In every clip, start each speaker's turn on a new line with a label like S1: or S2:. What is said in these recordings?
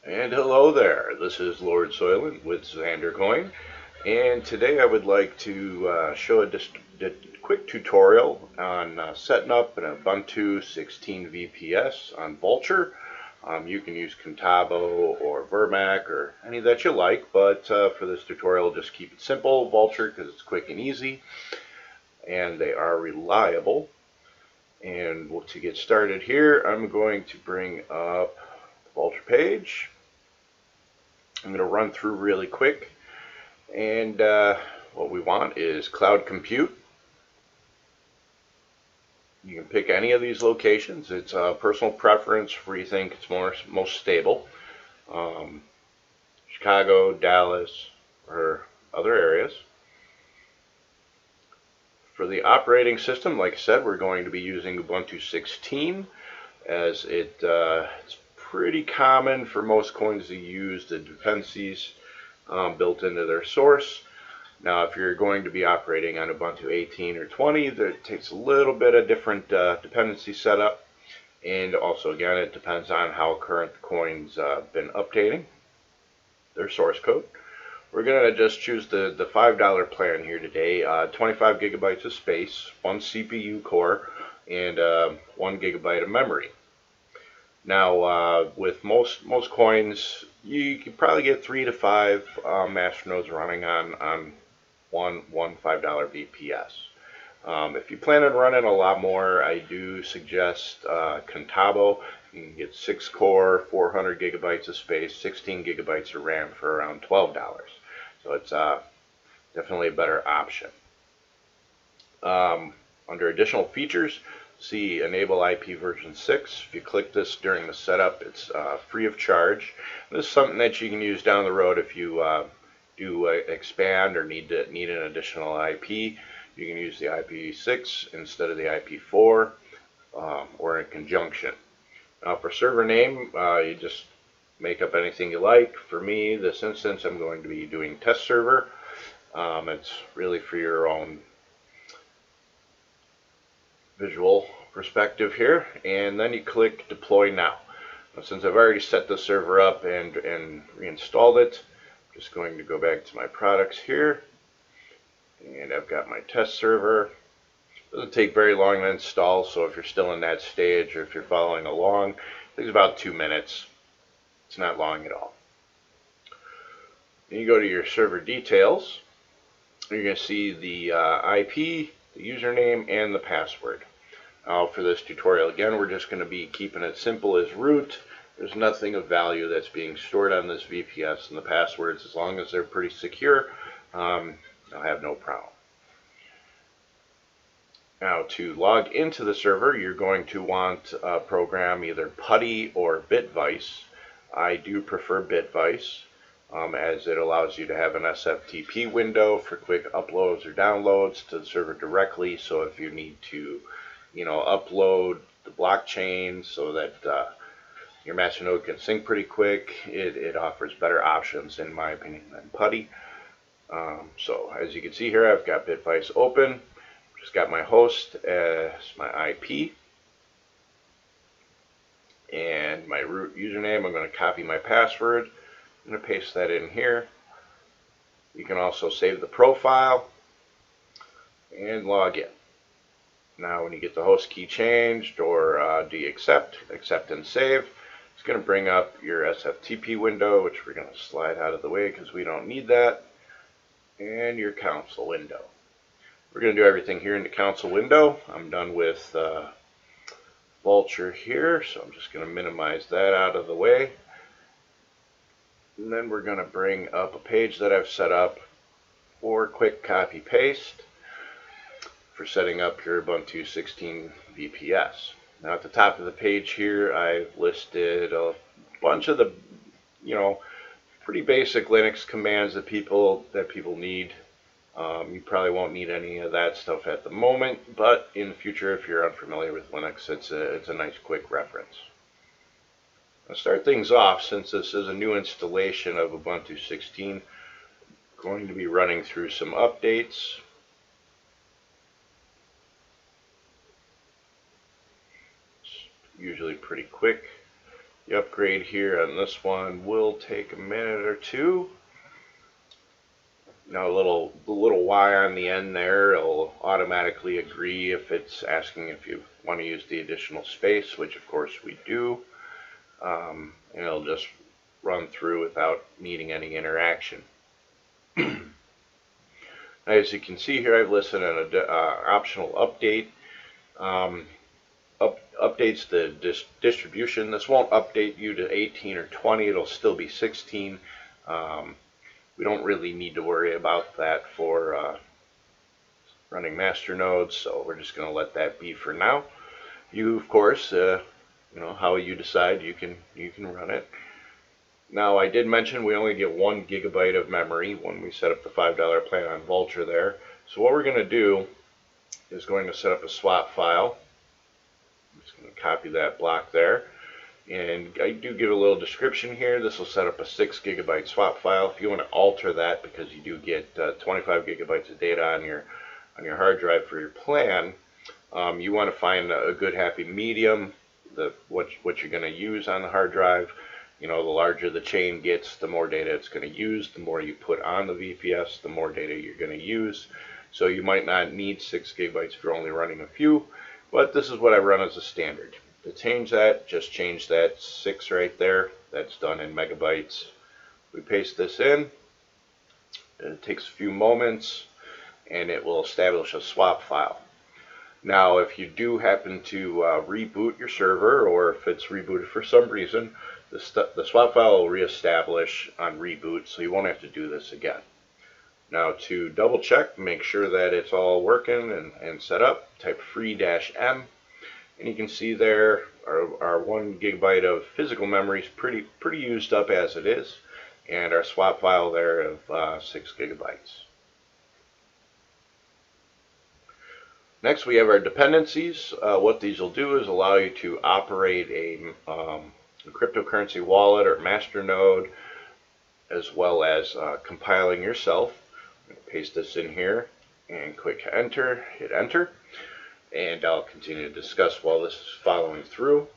S1: And hello there, this is Lord Soylent with XanderCoin, and today I would like to show a quick tutorial on setting up an Ubuntu 16 VPS on Vultr. You can use Contabo or Vermac or any that you like, but for this tutorial just keep it simple, Vultr, because it's quick and easy, and they are reliable. And to get started here, I'm going to bring up the Vultr page. I'm going to run through really quick, and what we want is cloud compute. You can pick any of these locations. It's a personal preference where you think it's most stable. Chicago, Dallas, or other areas. For the operating system, like I said, we're going to be using Ubuntu 16, as it's pretty common for most coins to use the dependencies built into their source. Now, if you're going to be operating on Ubuntu 18 or 20, that takes a little bit of different dependency setup, and also, again, it depends on how current the coin's been updating their source code. We're going to just choose the $5 plan here today, 25 gigabytes of space, 1 CPU core, and 1 gigabyte of memory. Now, with most coins, you can probably get 3 to 5 masternodes running on one $5 VPS. If you plan on running a lot more, I do suggest Contabo. You can get 6 core, 400 gigabytes of space, 16 gigabytes of RAM for around $12. So it's definitely a better option. Under additional features, see enable IP version 6. If you click this during the setup, it's free of charge. This is something that you can use down the road if you do expand or need an additional IP. You can use the IP6 instead of the IP4, or in conjunction. Now, for server name, you just make up anything you like. For me, this instance, I'm going to be doing test server. It's really for your own visual perspective here, and then you click deploy now. Now, since I've already set the server up and reinstalled it, I'm just going to go back to my products here, and I've got my test server. It doesn't take very long to install, so if you're still in that stage or if you're following along, it takes about 2 minutes. It's not long at all. Then you go to your server details. You're going to see the IP, the username, and the password. For this tutorial, again, we're just going to be keeping it simple as root. There's nothing of value that's being stored on this VPS, and the passwords, as long as they're pretty secure, I'll have no problem. Now, to log into the server, you're going to want a program either PuTTY or Bitvice. I do prefer Bitvice, as it allows you to have an SFTP window for quick uploads or downloads to the server directly. So if you need to, upload the blockchain so that your masternode can sync pretty quick, it offers better options, in my opinion, than PuTTY. So as you can see here, I've got Bitvice open. Just got my host as my IP. And my root username, I'm going to copy my password. I'm going to paste that in here. You can also save the profile and log in. Now, when you get the host key changed, or do you accept and save, it's going to bring up your SFTP window, which we're going to slide out of the way because we don't need that, and your console window. We're going to do everything here in the console window. I'm done with Vultr here, so I'm just going to minimize that out of the way. And then we're going to bring up a page that I've set up for quick copy paste for setting up your Ubuntu 16 VPS. Now, at the top of the page here, I've listed a bunch of the pretty basic Linux commands that people need. You probably won't need any of that stuff at the moment, but in the future, if you're unfamiliar with Linux, it's a nice quick reference. I'll start things off, since this is a new installation of Ubuntu 16. I'm going to be running through some updates. It's usually pretty quick. The upgrade here on this one will take a minute or two. Now the little Y on the end there, it'll automatically agree if it's asking if you want to use the additional space, which of course we do. And it'll just run through without needing any interaction. As you can see here, I've listed an optional update. Updates the distribution. This won't update you to 18 or 20. It'll still be 16. We don't really need to worry about that for running masternodes, so we're just going to let that be for now. You, of course, how you decide, you can run it. Now, I did mention we only get 1 GB of memory when we set up the $5 plan on Vultr there. So what we're going to do is going to set up a swap file. I'm just going to copy that block there. And I do give a little description here. This will set up a 6 GB swap file. If you want to alter that, because you do get 25 GB of data on your hard drive for your plan, you want to find a good happy medium. What you're going to use on the hard drive. The larger the chain gets, the more data it's going to use. The more you put on the VPS, the more data you're going to use. So you might not need 6 GB if you're only running a few, but this is what I run as a standard. To change that, just change that 6 right there. That's done in megabytes. We paste this in. It takes a few moments, and it will establish a swap file. Now, if you do happen to reboot your server, or if it's rebooted for some reason, the swap file will reestablish on reboot, so you won't have to do this again. Now, to double check, make sure that it's all working and set up, type free-m, and you can see there our 1 GB of physical memory is pretty used up as it is, and our swap file there of 6 GB. Next, we have our dependencies. What these will do is allow you to operate a cryptocurrency wallet or masternode, as well as compiling yourself. I'm going to paste this in here and click enter, hit enter, and I'll continue to discuss while this is following through.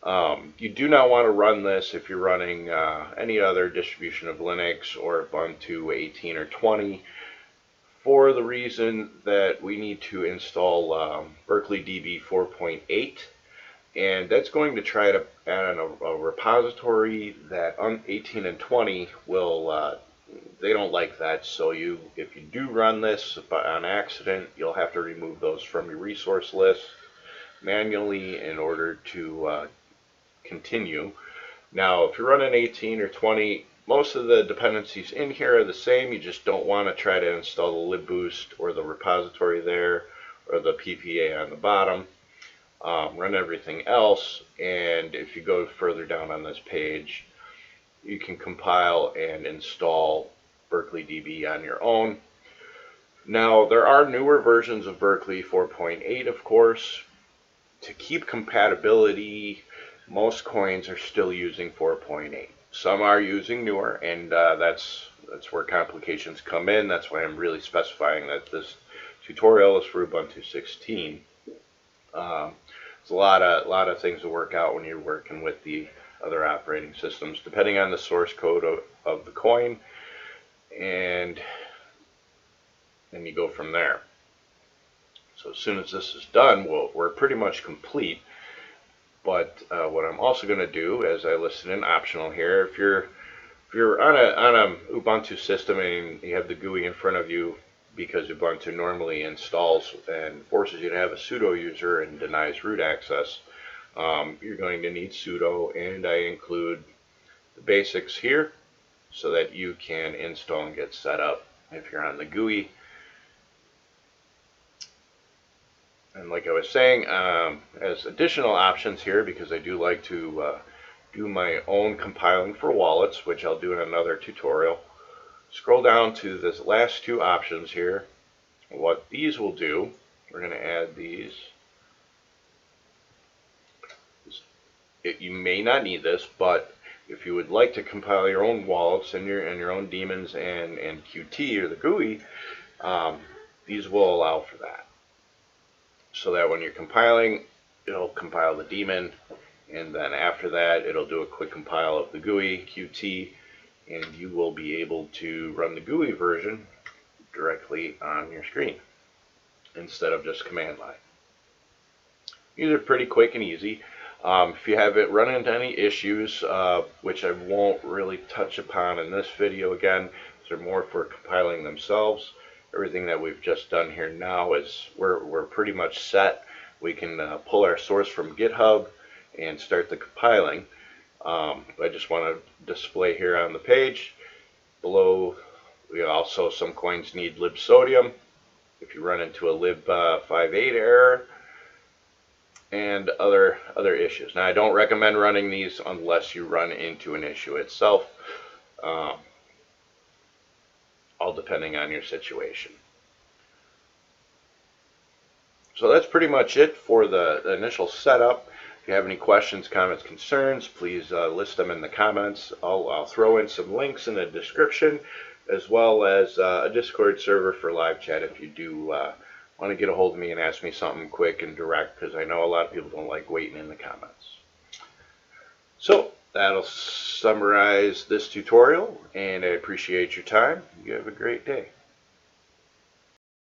S1: You do not want to run this if you're running any other distribution of Linux or Ubuntu 18 or 20, for the reason that we need to install VPS 4.8. And that's going to try to add a repository that 18 and 20 will, they don't like that. So if you do run this on accident, you'll have to remove those from your resource list manually in order to continue. Now, if you're running 18 or 20, most of the dependencies in here are the same. You just don't want to try to install the libboost or the repository there or the PPA on the bottom. Run everything else, and if you go further down on this page, you can compile and install BerkeleyDB on your own. Now, there are newer versions of VPS 4.8, of course. To keep compatibility, most coins are still using 4.8. Some are using newer, and that's where complications come in. That's why I'm really specifying that this tutorial is for Ubuntu 16. It's a lot of things to work out when you're working with the other operating systems, depending on the source code of the coin, and then you go from there. So as soon as this is done, we're pretty much complete. But what I'm also going to do, as I listed in optional here, if you're on a Ubuntu system and you have the GUI in front of you, because Ubuntu normally installs and forces you to have a sudo user and denies root access, you're going to need sudo, and I include the basics here so that you can install and get set up if you're on the GUI. And like I was saying, as additional options here, because I do like to do my own compiling for wallets, which I'll do in another tutorial, scroll down to the last two options here. What these will do, we're going to add these. You may not need this, but if you would like to compile your own wallets and your own daemons and Qt or the GUI, these will allow for that. So that when you're compiling, it'll compile the daemon and then after that it'll do a quick compile of the GUI Qt, and you will be able to run the GUI version directly on your screen instead of just command line. These are pretty quick and easy. If you have it run into any issues, which I won't really touch upon in this video again, they're more for compiling themselves. Everything that we've just done here now is we're pretty much set. We can pull our source from GitHub and start the compiling. I just want to display here on the page below. We also, some coins need libsodium if you run into a lib58 error and other issues. Now, I don't recommend running these unless you run into an issue itself, all depending on your situation. So that's pretty much it for the initial setup. If you have any questions, comments, concerns, please list them in the comments. I'll throw in some links in the description, as well as a Discord server for live chat if you do want to get a hold of me and ask me something quick and direct, because I know a lot of people don't like waiting in the comments. So that'll summarize this tutorial, and I appreciate your time. You have a great day.